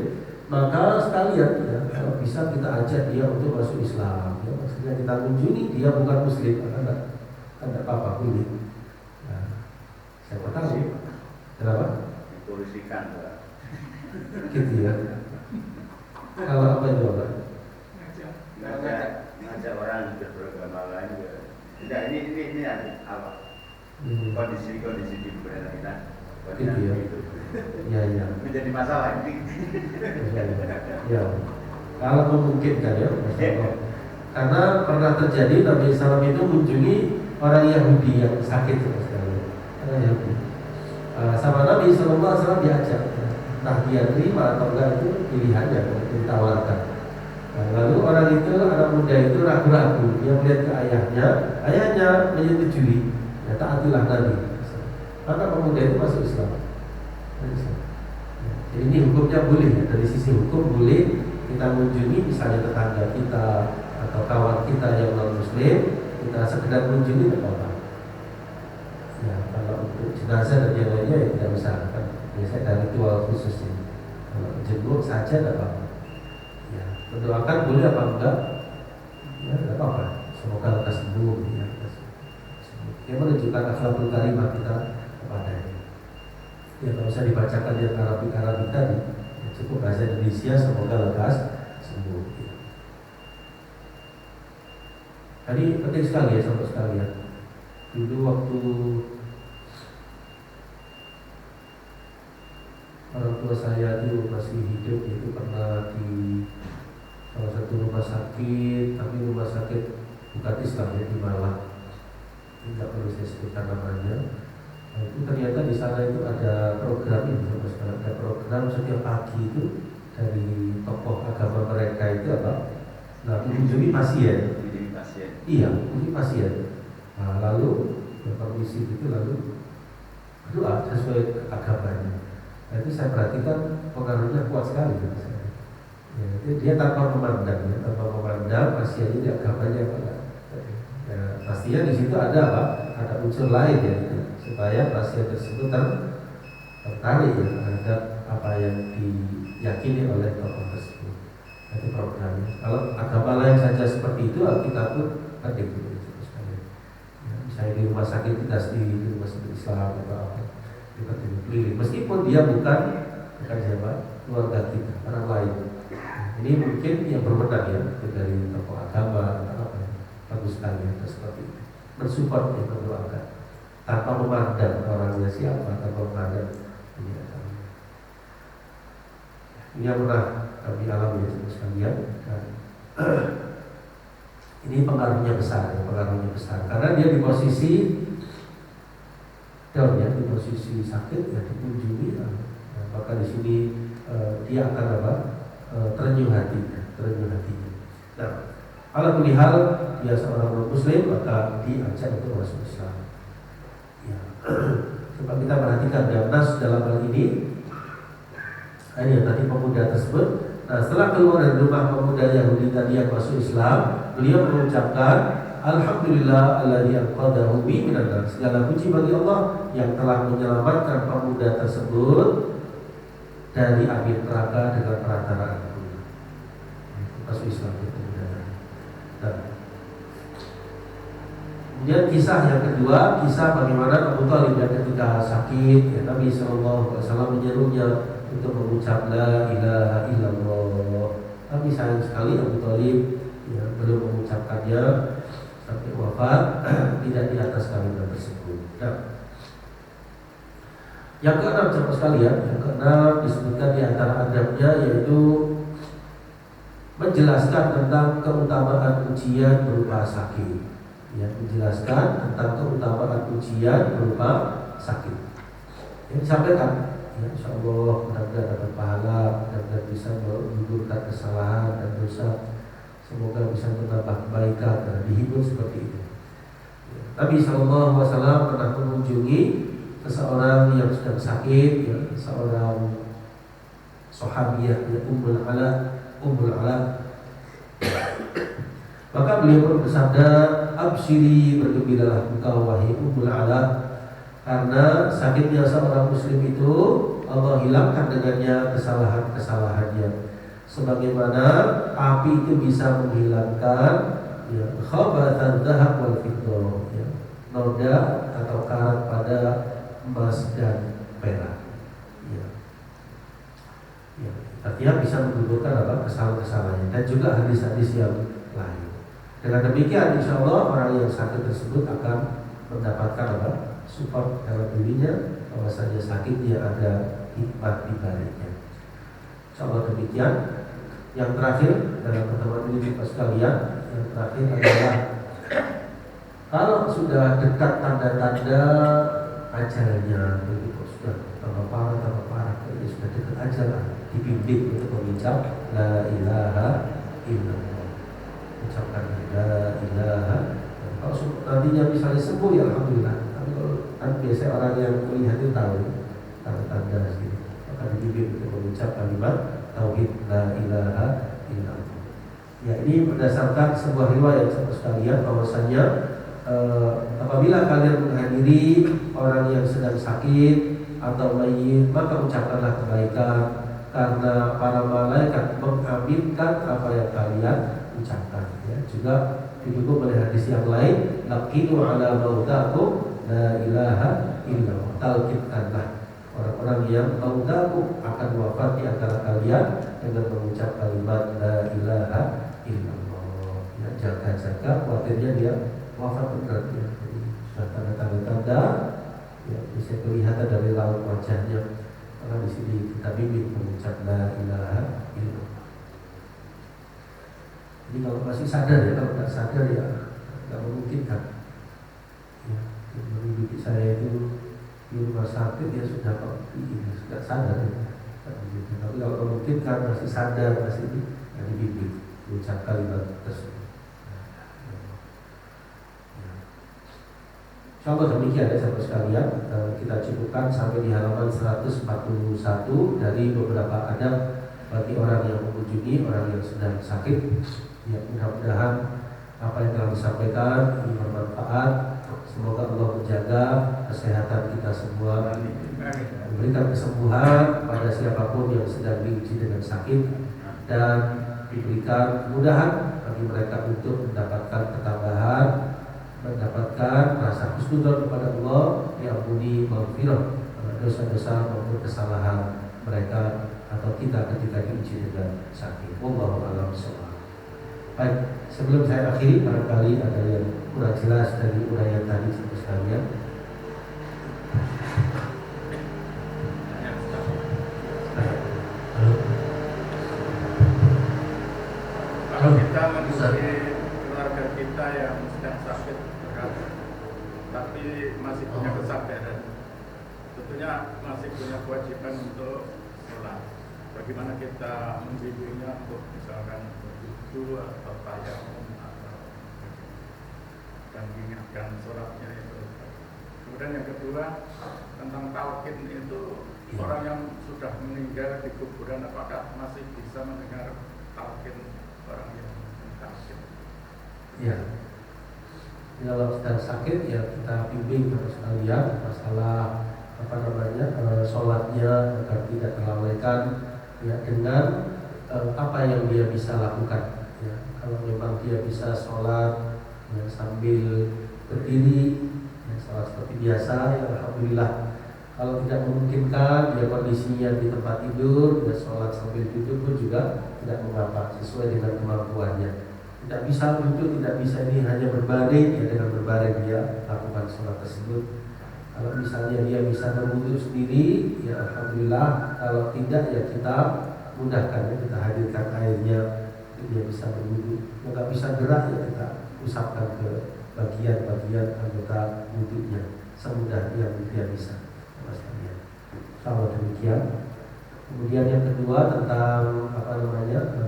maka sekalian ya, kalau bisa kita ajak dia untuk masuk Islam. Ya, maksudnya kita kunjungi dia bukan muslim, karena tidak apa-apa boleh. Nah, siapa tahu? Kenapa? Dipolisikan, gitu ya. Kalau apa itu apa? Ngajak orang beragama lain juga. Tidak, ini apa? Kondisi di budaya kita. Gitu ya. Ya. Menjadi masalah ini. Ya. Kalau memungkinkan ya, karena pernah terjadi Nabi SAW itu mengunjungi orang Yahudi yang sakit sekali. Orang Yahudi. Sama Nabi SAW diajak. Nah dia terima atau enggak itu pilihannya, ditawarkan. Nah, lalu orang itu, anak muda itu ragu-ragu. Dia melihat ke ayahnya menyetujui. Ya, taatilah Nabi. Maka pemuda itu masuk Islam. Jadi ini hukumnya boleh ya. Dari sisi hukum boleh kita mengunjungi misalnya tetangga kita atau kawan kita yang non muslim, kita sekedar mengunjungi tidak apa-apa. Ya, kalau untuk jenazah dan yang lainnya ya tidak usah kan. Biasanya ada ritual khusus ini. Kalau jenguk saja tidak apa-apa. Ya, mendoakan boleh apa enggak? Ya, tidak apa-apa. Semoga lekas sembuh. Ya, yang menunjukkan akhlakul karimah kita kepadanya. Ya, kalau usah dibacakan yang Arabik tadi, ya, cukup bahasa Indonesia, semoga lekas sembuh. Ya. Tadi penting sekali ya sahabat sekalian. Dulu waktu orang tua saya itu masih hidup, itu pernah di salah satu rumah sakit, tapi rumah sakit bukan Islam ya, di Malang. Tidak perlu saya sebutkan namanya. Nah, itu ternyata di sana itu ada program ini, ada program setiap pagi itu dari tokoh agama mereka itu apa? Nah, mengunjungi pasien. Iya, mengunjungi pasien. Nah, lalu permisi itu lalu berdoa sesuai agamanya. Nah, itu saya perhatikan pengaruhnya kuat sekali bagi saya. Ya, dia tanpa memandang, ya, tanpa memandang pasiennya di agamanya apa enggak. Ya, pastinya di situ ada apa? Ada unsur lain ya, gitu, supaya pasien tersebut tertarik ya terhadap apa yang diyakini oleh tokoh tersebut. Itu programnya. Kalau agama lain saja seperti itu, kita pun penting gitu, sekalian. Ya, misalnya di rumah sakit kita sendiri, di rumah sakit Islam atau apa, kita keliling. Meskipun dia bukan siapa, keluarga kita, orang lain. Ini mungkin yang berwenang ya, dari tokoh agama atau apa, bagus sekali atau seperti itu. Mensupport yang berdoakan tanpa memandang orangnya siapa, tanpa memandang ini agamanya. Ini yang pernah kami alami ya sekalian. Ini pengaruhnya besar, ya, pengaruhnya besar karena dia di posisi down ya, di posisi sakit ya, dikunjungi. Maka di sini dia akan apa? Terenyuh hatinya. Nah, kalau melihat dia seorang non-muslim maka diajak untuk masuk Islam. Ya. Coba kita perhatikan dalam nas dalam hal ini. Ini yang tadi pemuda tersebut. Nah, setelah keluar dari rumah pemuda Yahudi tadi yang masuk Islam, beliau mengucapkan Alhamdulillah alladzi anqadhahu minan nar. Segala puji bagi Allah yang telah menyelamatkan pemuda tersebut dari api neraka dengan perantaraan masuk Islam itu. Nah, kemudian kisah yang kedua, kisah bagaimana Abu Thalib ketika sakit, ya, Nabi SAW menyerunya untuk mengucap la ilaha illallah. Tapi sayang sekali Abu Thalib ya, belum mengucapkannya sampai wafat tidak di atas kalimat tersebut. Nah, yang keenam sahabat sekalian, yang keenam disebutkan di antara adabnya yaitu menjelaskan tentang keutamaan ujian berupa sakit. Ya, menjelaskan tentang keutamaan ujian berupa sakit. Yang disampaikan, ya, insya Allah mudah-mudahan dapat pahala, mudah-mudahan bisa menggugurkan kesalahan dan dosa, semoga bisa menambah kebaikan dan dihibur seperti itu. Ya, Nabi SAW pernah mengunjungi seseorang yang sedang sakit, ya, seorang sahabiyah, ya, Ummul Ala. Maka beliau bersabda, absyiri, bergembiralah engkau wahai Ummul Ala, karena sakitnya seorang muslim itu Allah hilangkan dengannya kesalahan-kesalahannya, sebagaimana api itu bisa menghilangkan ya, khabatan dzahab wal fiddah, ya, noda atau karat pada emas dan perak. Ya. Ya, artinya bisa menggugurkan apa kesalahan-kesalahannya dan juga hadis-hadis yang lain. Dengan demikian insya Allah orang yang sakit tersebut akan mendapatkan apa? Support dalam dirinya, bahwasanya sakitnya ada hikmat di baliknya. Insya Allah demikian. Yang terakhir dalam pertemuan ini Bapak sekalian, yang terakhir adalah kalau sudah dekat tanda-tanda ajalnya, begitu sudah tambah parah, jadi sudah dekat ajal, dibimbing untuk mengucap la ilaha illallah. Ucapkan la ilaha. Kalau nantinya misalnya sembuh ya alhamdulillah. Tapi kalau kan biasa orang yang melihat itu tahu tanda-tanda sini, maka dibimbing untuk mengucap kalimat tauhid la ilaha illallah. Ya, ini berdasarkan sebuah riwayat sahabat sekalian bahwasanya apabila kalian menghadiri orang yang sedang sakit atau mayit, maka ucapkanlah kebaikan karena para malaikat mengaminkan apa yang kalian ucapkan. Ya, juga didukung oleh hadis yang lain, laqinu ala mautakum la ilaha illallah. Talqinkanlah orang-orang yang mautakum akan wafat di antara kalian dengan mengucap kalimat la ilaha illallah. Ya, jaga-jaga khawatirnya dia wafat benar ya. Jadi sudah tanda-tanda ya, bisa kelihatan dari raut wajahnya. Maka di sini kita bimbing mengucap la ilaha illallah. Ini kalau masih sadar ya, kalau tidak sadar ya tidak memungkinkan. Ya, bibi saya itu di rumah sakit ya sudah tidak sadar ya. Tapi kalau memungkinkan masih sadar masih ya, dibimbing mengucap kalimat tersebut. Insyaallah demikian ya sahabat sekalian, kita cukupkan sampai di halaman 141 dari beberapa adab bagi orang yang mengunjungi orang yang sedang sakit. Ya, mudah-mudahan apa yang telah disampaikan ini bermanfaat. Semoga Allah menjaga kesehatan kita semua, memberikan kesembuhan pada siapapun yang sedang diuji dengan sakit, dan diberikan kemudahan bagi mereka untuk mendapatkan ketambahan, mendapatkan rasa husnuzon kepada Allah, diampuni maghfirah dosa-dosa maupun kesalahan mereka atau kita ketika diuji dengan sakit. Wallahu a'lam bishawab. Baik, sebelum saya akhiri, barangkali ada yang kurang jelas dari uraian tadi sekalian. Kalau kita mencari keluarga kita yang sedang sakit berat, tapi masih punya kesadaran, tentunya masih punya kewajiban untuk sholat. Bagaimana kita membimbingnya untuk misalkan wudhu atau tayamum dan mengingatkan sholatnya itu. Kemudian yang kedua tentang talqin itu, orang yang sudah meninggal di kuburan apakah masih bisa mendengar talqin orang yang sakit? Ya, kalau sedang sakit ya kita bimbing terus sekalian masalah sholatnya agar tidak terlalaikan ya, dengan apa yang dia bisa lakukan ya. Kalau memang dia bisa sholat ya, sambil berdiri ya, sholat seperti biasa ya, alhamdulillah. Kalau tidak memungkinkan dia kondisinya di tempat tidur ya, sholat sambil duduk pun juga tidak mengapa, sesuai dengan kemampuannya. Tidak bisa duduk, tidak bisa ini hanya berbaring ya, dengan berbaring dia lakukan sholat tersebut. Kalau misalnya dia bisa berwudu sendiri ya alhamdulillah. Kalau tidak ya kita mudahkan ya, kita hadirkan airnya dia bisa berwudu. Kalau nggak bisa gerak ya kita usapkan ke bagian-bagian anggota wudunya semudah yang dia bisa. Sama demikian. Kemudian yang kedua tentang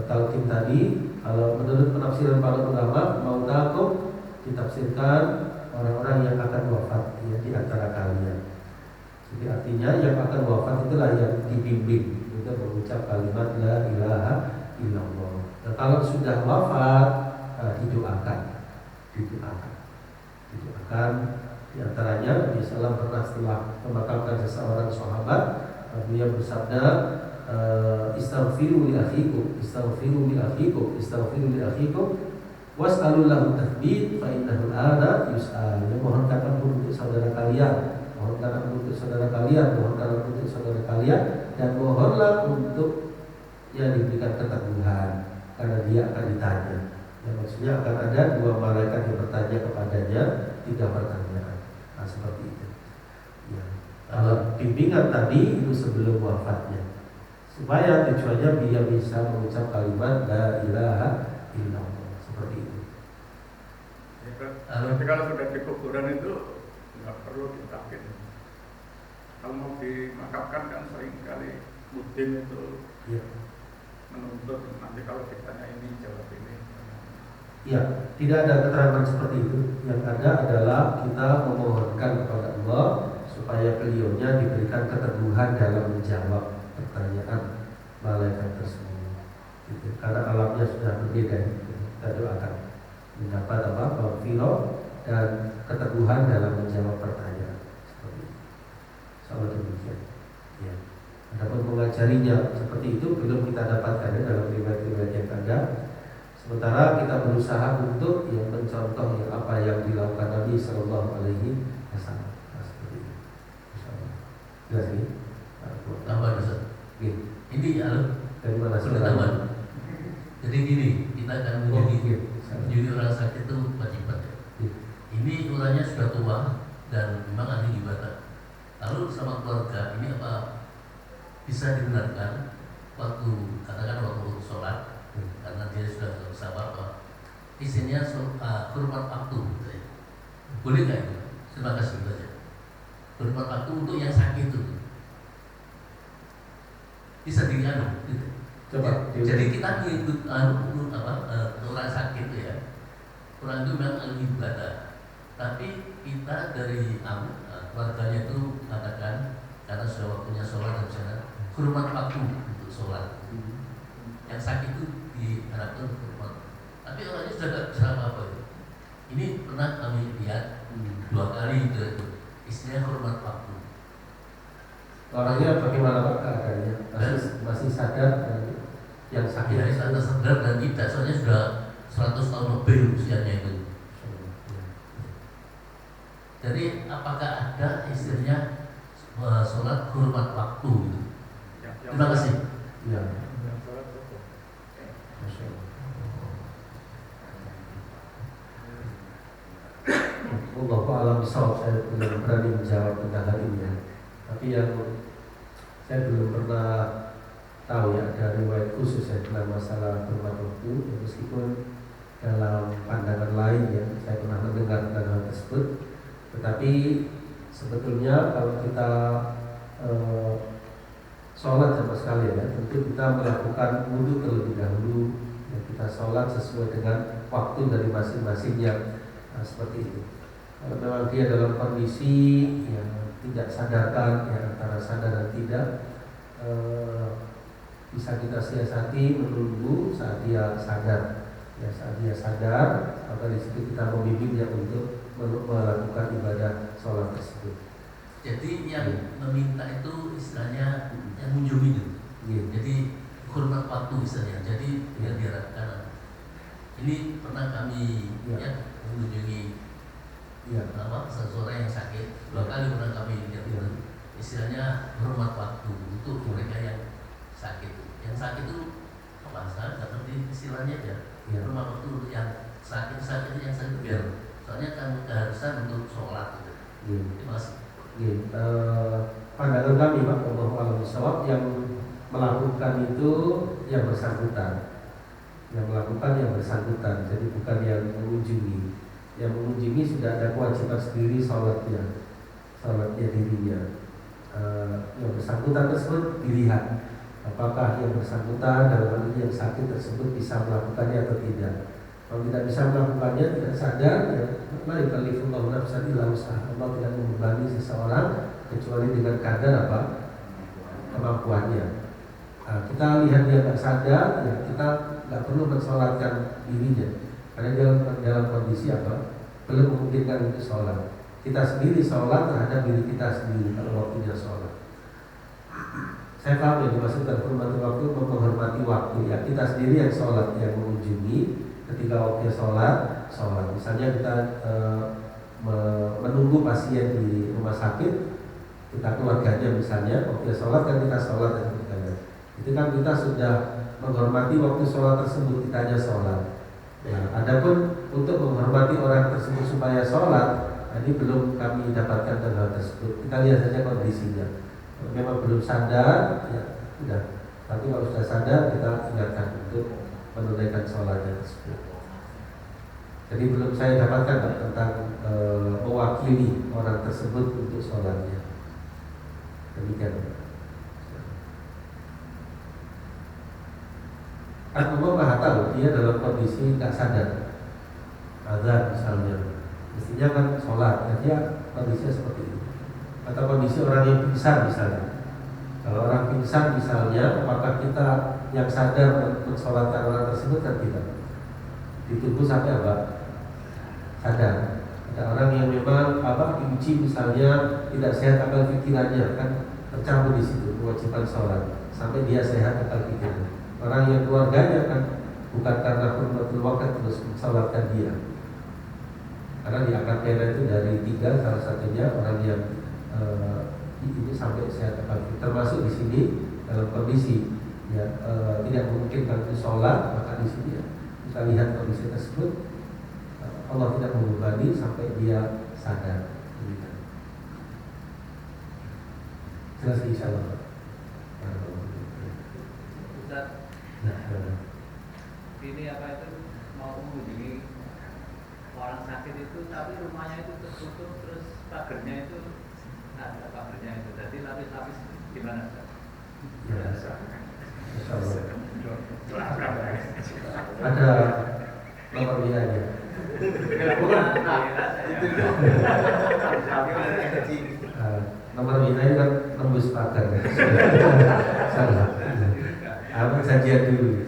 talqin tadi, kalau menurut penafsiran para ulama, mau takum ditafsirkan orang-orang yang akan wafat ya, di antara kalian. Jadi artinya yang akan wafat itulah yang dibimbing untuk mengucap kalimat la ilaha illallah. Nah, kalau sudah wafat didoakan. Di antaranya Nabi SAW pernah setelah memakamkan seseorang sahabat, beliau bersabda, istaghfiru li akhikum, istaghfiru li akhikum, istaghfiru li akhikum, was'alul lahu tathbit fa innahu al-ana yus'al. Mohonkan ampun untuk saudara kalian, mohonkan ampun untuk saudara kalian, mohonkan ampun untuk saudara kalian, dan mohonlah untuk yang diberikan keteguhan karena dia akan ditanya. Yang maksudnya akan ada dua malaikat yang bertanya kepadanya 3 pertanyaan. Nah, seperti itu. Ya. Kalau bimbingan tadi itu sebelum wafatnya, supaya tujuannya dia bisa mengucap kalimat la ilaha illallah seperti itu. Tapi kalau sudah di kuburan itu nggak perlu ditakkin. Kalau mau dimakamkan kan seringkali mudin itu Ya. menuntut nanti kalau ditanya ini jawab ini. Ya, tidak ada keterangan seperti itu. Yang ada adalah kita memohonkan kepada Allah supaya beliaunya diberikan keteguhan dalam menjawab pertanyaan malaikat tersebut. Gitu. Karena alamnya sudah berbeda. Kita doakan mendapat maghfirah dan keteguhan dalam menjawab pertanyaan. Seperti itu. Sama demikian. Ya. Adapun mengajarinya seperti itu belum kita dapatkan ya, dalam riwayat-riwayat yang ada. Sementara kita berusaha untuk yang mencontoh yang apa yang dilakukan Nabi Sallallahu Alaihi Wasallam. Seperti itu. Jelas ini? Tambah Ustaz. Ini dari mana? Tambah. Jadi gini, kita akan menjadi orang sakit itu wajibat. Ini orangnya sudah tua dan memang ahli ibadah. Lalu sama keluarga ini apa bisa dibenarkan waktu katakan waktu sholat, karena dia sudah berusaha apa isinya hormat waktu gitu ya. Boleh nggak itu? Terima kasih saja. Hormat waktu untuk yang sakit itu bisa dianu gitu. Coba. Jadi kita ikut orang sakit itu ya. Orang itu memang ahli ibadah. Tapi kita dari keluarganya itu katakan karena sudah waktunya sholat dan misalnya hormat waktu untuk sholat. Yang sakit itu diharapkan hormat. Tapi orangnya sudah tidak bisa apa-apa itu. Ini pernah kami lihat 2 kali itu istilahnya hormat waktu. Orangnya bagaimana Pak keadaannya? Masih sadar dan yang sakit? Ya, sadar dan tidak, soalnya sudah 100 tahun lebih usianya itu. Jadi apakah ada istilahnya sholat hormat waktu gitu? Terima kasih. Ya. Allahu a'lam bishawab, saya belum berani menjawab tentang hal ini ya. Tapi yang saya belum pernah tahu ya ada riwayat khusus ya tentang masalah hormat waktu ya, meskipun dalam pandangan lain ya saya pernah mendengar tentang hal tersebut. Tetapi sebetulnya kalau kita sholat sama sekali ya, tentu kita melakukan wudhu terlebih dahulu dan kita sholat sesuai dengan waktu dari masing-masingnya. Seperti itu. Kalau memang dia dalam kondisi yang tidak sadarkan ya, antara sadar dan tidak, bisa kita siasati menunggu saat dia sadar. Ya, saat dia sadar, maka di situ kita membimbingnya untuk melakukan ibadah sholat tersebut. Jadi yang meminta itu istilahnya yang mengunjungi itu. Jadi hormat waktu istilahnya. Jadi yang diharapkan. Ini pernah kami mengunjungi seseorang yang sakit 2 kali pernah kami lihat itu. Istilahnya hormat waktu untuk mereka yang sakit. Yang sakit itu apa? Saya nggak ngerti istilahnya ya. Hormat waktu untuk yang sakit yang sakit biar. Soalnya kan keharusan untuk sholat itu. Terima kasih. Pandangan kami Pak Allahu a'lam bishawab, yang melakukan itu yang bersangkutan. Yang melakukan yang bersangkutan, jadi bukan yang mengunjungi. Yang mengunjungi sudah ada kewajiban sendiri sholatnya dirinya. Yang bersangkutan tersebut dilihat apakah yang bersangkutan dalam hal ini yang sakit tersebut bisa melakukannya atau tidak. Kalau tidak bisa melakukannya, tidak sadar, ya la yukallifullahu nafsan illa wus'aha. Allah tidak membebani seseorang kecuali dengan kadar apa kemampuannya. Kita lihat dia tidak sadar, ya kita nggak perlu mensolatkan dirinya, karena dalam kondisi apa belum memungkinkan untuk sholat. Kita sendiri sholat terhadap diri kita sendiri kalau waktunya sholat. Saya paham yang dimaksudkan hormati waktu, menghormati waktu ya. Kita sendiri yang sholat, yang mengunjungi ketika waktunya sholat. Misalnya kita menunggu pasien di rumah sakit, kita keluarganya misalnya waktunya sholat kan kita sholat dan keluarganya. Itu kan kita sudah menghormati waktu sholat tersebut, kita hanya sholat. Nah, adapun untuk menghormati orang tersebut supaya sholat, ini belum kami dapatkan hal tersebut. Kita lihat saja kondisinya. Kalau memang belum sadar, ya sudah. Tapi kalau sudah sadar, kita ingatkan untuk menunaikan sholatnya tersebut. Jadi belum saya dapatkan tentang mewakili orang tersebut untuk sholatnya. Demikian. Kan Allah Maha tahu dia dalam kondisi tak sadar, azan misalnya, mestinya kan sholat, ya dia kondisinya seperti itu. Atau kondisi orang yang pingsan misalnya. Kalau orang pingsan misalnya, apakah kita yang sadar mensolatkan orang tersebut kan tidak? Ditunggu sampai apa? Sadar. Ada orang yang memang diuji misalnya tidak sehat akal pikirannya, kan tercampur di situ kewajiban sholat sampai dia sehat akal pikirannya. Orang yang keluarganya kan bukan karena hurmatul waqt terus mensolatkan dia. Karena diangkat merah itu dari 3, salah satunya orang yang ini sampai sehat akal pikiran. Termasuk di sini dalam kondisi ya tidak memungkinkan untuk sholat, maka di sini ya, kita lihat kondisi tersebut Allah tidak membebani sampai dia sadar. Jelas insyaallah. Ini apa itu mau mengunjungi orang sakit itu, tapi rumahnya itu tertutup, terus pagernya itu ada pagernya itu, jadi lapis-lapis gimana? Ada nomor dia. Nomor WA ini kan nembus pagar ya. Salah. Apa janjian dulu.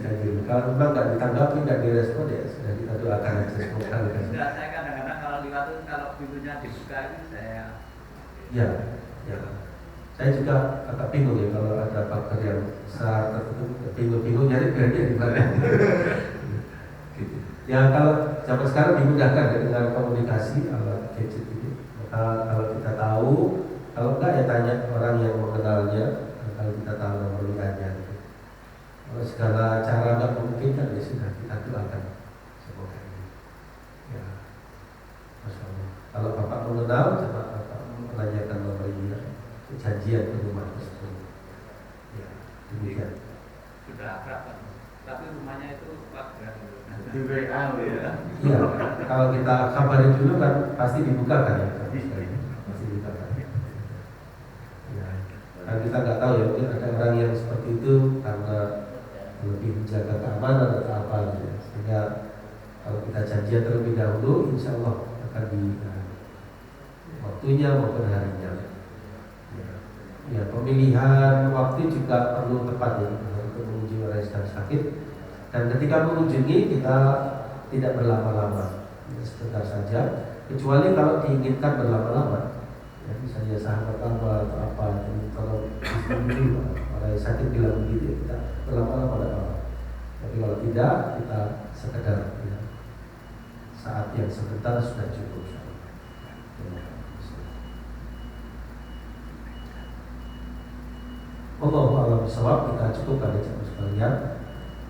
Kalau memang nggak ditanggapi, nggak direspon ya sudah kita doakan aja semoga. Enggak, saya kadang-kadang kalau lewat itu kalau pintunya dibuka itu saya Ya. Saya juga agak bingung ya kalau ada pagar yang besar tertutup, bingung nyari brandnya di mana. Gitu. Ya kalau zaman sekarang dimudahkan ya dengan komunikasi alat gadget ini. Maka kalau kita tahu, kalau enggak ya tanya orang yang mengenalnya. Kalau kita tahu nomor WA-nya. Kalau segala cara enggak memungkinkan ya sudah kita doakan semoga ini. Ya, Masya Allah. Kalau Bapak mengenal, coba Bapak menanyakan nomor ini. Janjian ke rumah tersebut. Ya, demikian. sudah akrab kan. Tapi rumahnya itu pagar. Di WA ya. Iya, kalau kita kabarin dulu kan pasti dibuka kan ya. Pasti dibuka kan. Ya, kan kita nggak tahu ya, mungkin ada orang yang seperti itu karena lebih menjaga keamanan atau apa gitu ya. Sehingga kalau kita janjian terlebih dahulu, insya Allah akan di waktunya maupun harinya. Ya, pemilihan waktu juga perlu tepat ya untuk mengunjungi orang yang sedang sakit. Dan ketika mengunjungi kita tidak berlama-lama, ya, sebentar saja. Kecuali kalau diinginkan berlama-lama, ya, misalnya sahabat apa atau apa. Jadi kalau dulu orang yang sakit bilang begitu, kita berlama-lama tidak apa. Tapi kalau tidak, kita sekedar ya, saat yang sebentar sudah cukup. Wallahu a'lam bishawab. Kita cukupkan ya jemaah sekalian.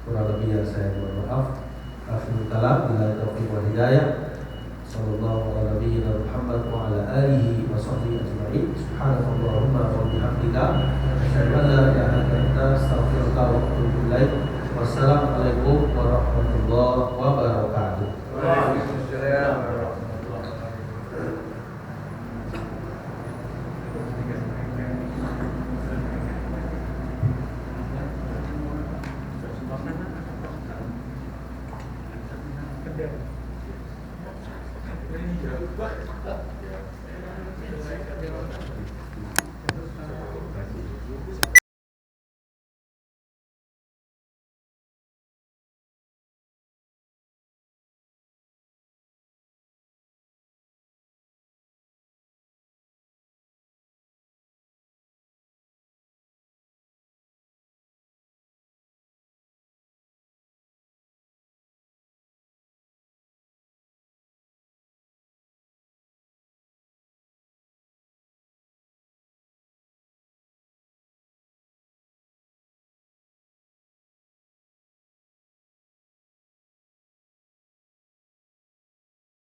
Kurang lebih yang saya mohon maaf. Akhirul kalam, billahi taufiq wal hidayah. Sallallahu ala nabiyyina Muhammad wa ala alihi wa sahbihi ajma'in. Subhanakallahumma wa bihamdika asyhadu an la ilaha illa anta astaghfiruka